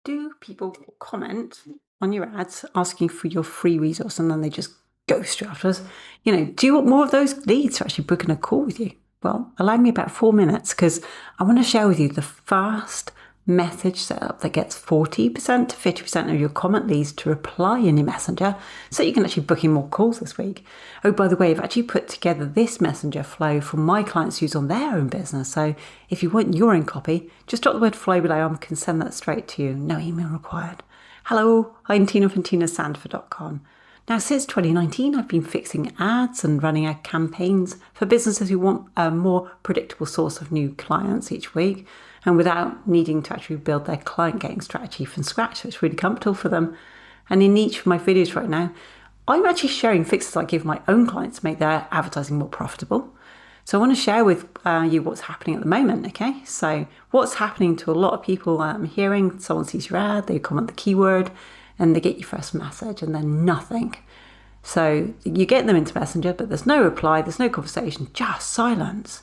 Do people comment on your ads asking for your free resource and then they just ghost you afterwards? Do you want more of those leads for actually booking a call with you? Well, allow me about 4 minutes because I want to share with you the fast message setup that gets 40% to 50% of your comment leads to reply in your messenger so you can actually book in more calls this week. Oh, by the way, I've actually put together this messenger flow for my clients to use on their own business. So if you want your own copy, just drop the word flow below. I can send that straight to you. No email required. Hello, I'm Tina from tinasandford.com. Now, since 2019, I've been fixing ads and running ad campaigns for businesses who want a more predictable source of new clients each week and without needing to actually build their client getting strategy from scratch. So it's really comfortable for them. And in each of my videos right now, I'm actually sharing fixes I give my own clients to make their advertising more profitable. So I want to share with you what's happening at the moment, okay? So what's happening to a lot of people I'm hearing, someone sees your ad, they comment the keyword, and they get your first message and then nothing. So you get them into Messenger, but there's no reply, there's no conversation, just silence.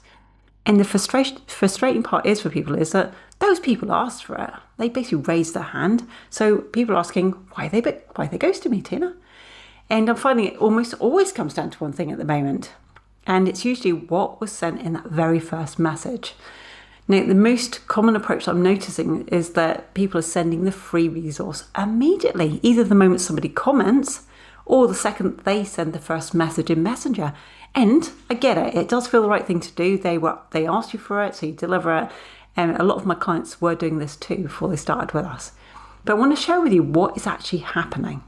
And the frustrating part is for people is that those people asked for it. They basically raised their hand. So people are asking, why they ghosted me, Tina? And I'm finding it almost always comes down to one thing at the moment. And it's usually what was sent in that very first message. Now, the most common approach I'm noticing is that people are sending the free resource immediately, either the moment somebody comments or the second they send the first message in Messenger. And I get it, it does feel the right thing to do. They asked you for it, so you deliver it. And a lot of my clients were doing this too before they started with us. But I want to share with you what is actually happening.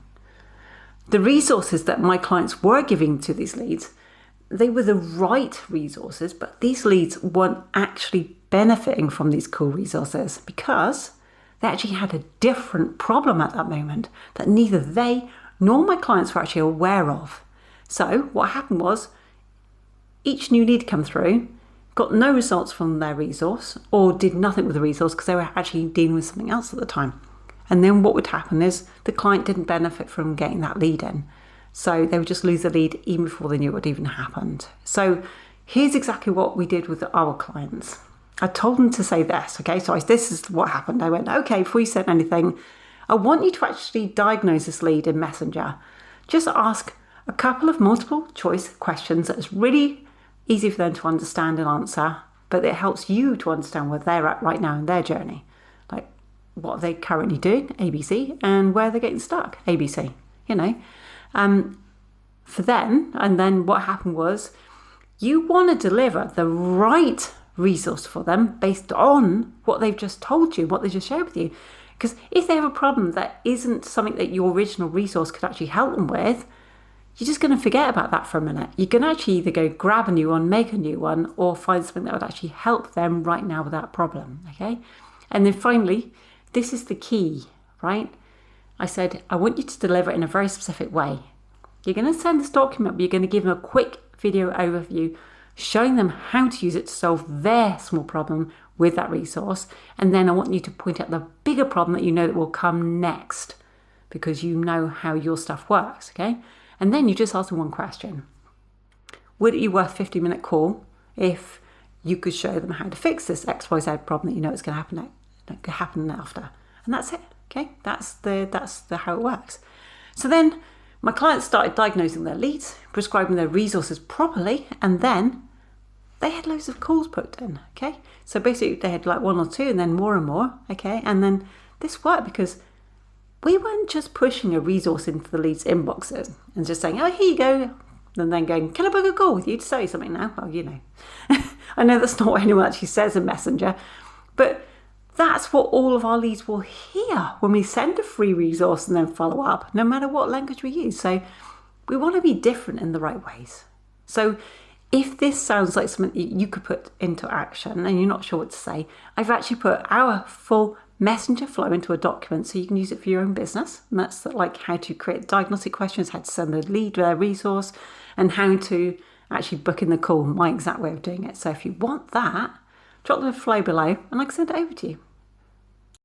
The resources that my clients were giving to these leads, they were the right resources, but these leads weren't actually benefiting from these cool resources because they actually had a different problem at that moment that neither they nor my clients were actually aware of. So what happened was each new lead come through, got no results from their resource or did nothing with the resource because they were actually dealing with something else at the time. And then what would happen is the client didn't benefit from getting that lead in. So they would just lose the lead even before they knew what even happened. So here's exactly what we did with our clients. I told them to say this, okay? So this is what happened. I went, okay, before you send anything, I want you to actually diagnose this lead in Messenger. Just ask a couple of multiple choice questions that's really easy for them to understand and answer, but it helps you to understand where they're at right now in their journey. Like what they're currently doing, ABC, and where they're getting stuck, ABC, for them. And then what happened was you want to deliver the right resource for them based on what they've just told you, what they just shared with you. Because if they have a problem that isn't something that your original resource could actually help them with, you're just going to forget about that for a minute. You can actually either go grab a new one, make a new one, or find something that would actually help them right now with that problem, okay? And then finally, this is the key, right? I said, I want you to deliver in a very specific way. You're going to send this document, but you're going to give them a quick video overview showing them how to use it to solve their small problem with that resource. And then I want you to point out the bigger problem that you know that will come next because you know how your stuff works, okay? And then you just ask them one question. Would it be worth a 50-minute call if you could show them how to fix this XYZ problem that you know is going to happen after? And that's it, okay? That's the how it works. So then my clients started diagnosing their leads, prescribing their resources properly, and then they had loads of calls booked in, okay? So basically they had like one or two and then more and more, okay? And then this worked because we weren't just pushing a resource into the leads' inboxes and just saying, oh, here you go. And then going, can I book a call with you to say something now? Well, I know that's not what anyone actually says in Messenger, but that's what all of our leads will hear when we send a free resource and then follow up, no matter what language we use. So we want to be different in the right ways. So if this sounds like something you could put into action and you're not sure what to say, I've actually put our full Messenger flow into a document so you can use it for your own business. And that's like how to create diagnostic questions, how to send the lead their resource, and how to actually book in the call, my exact way of doing it. So if you want that, drop the flow below and I can send it over to you.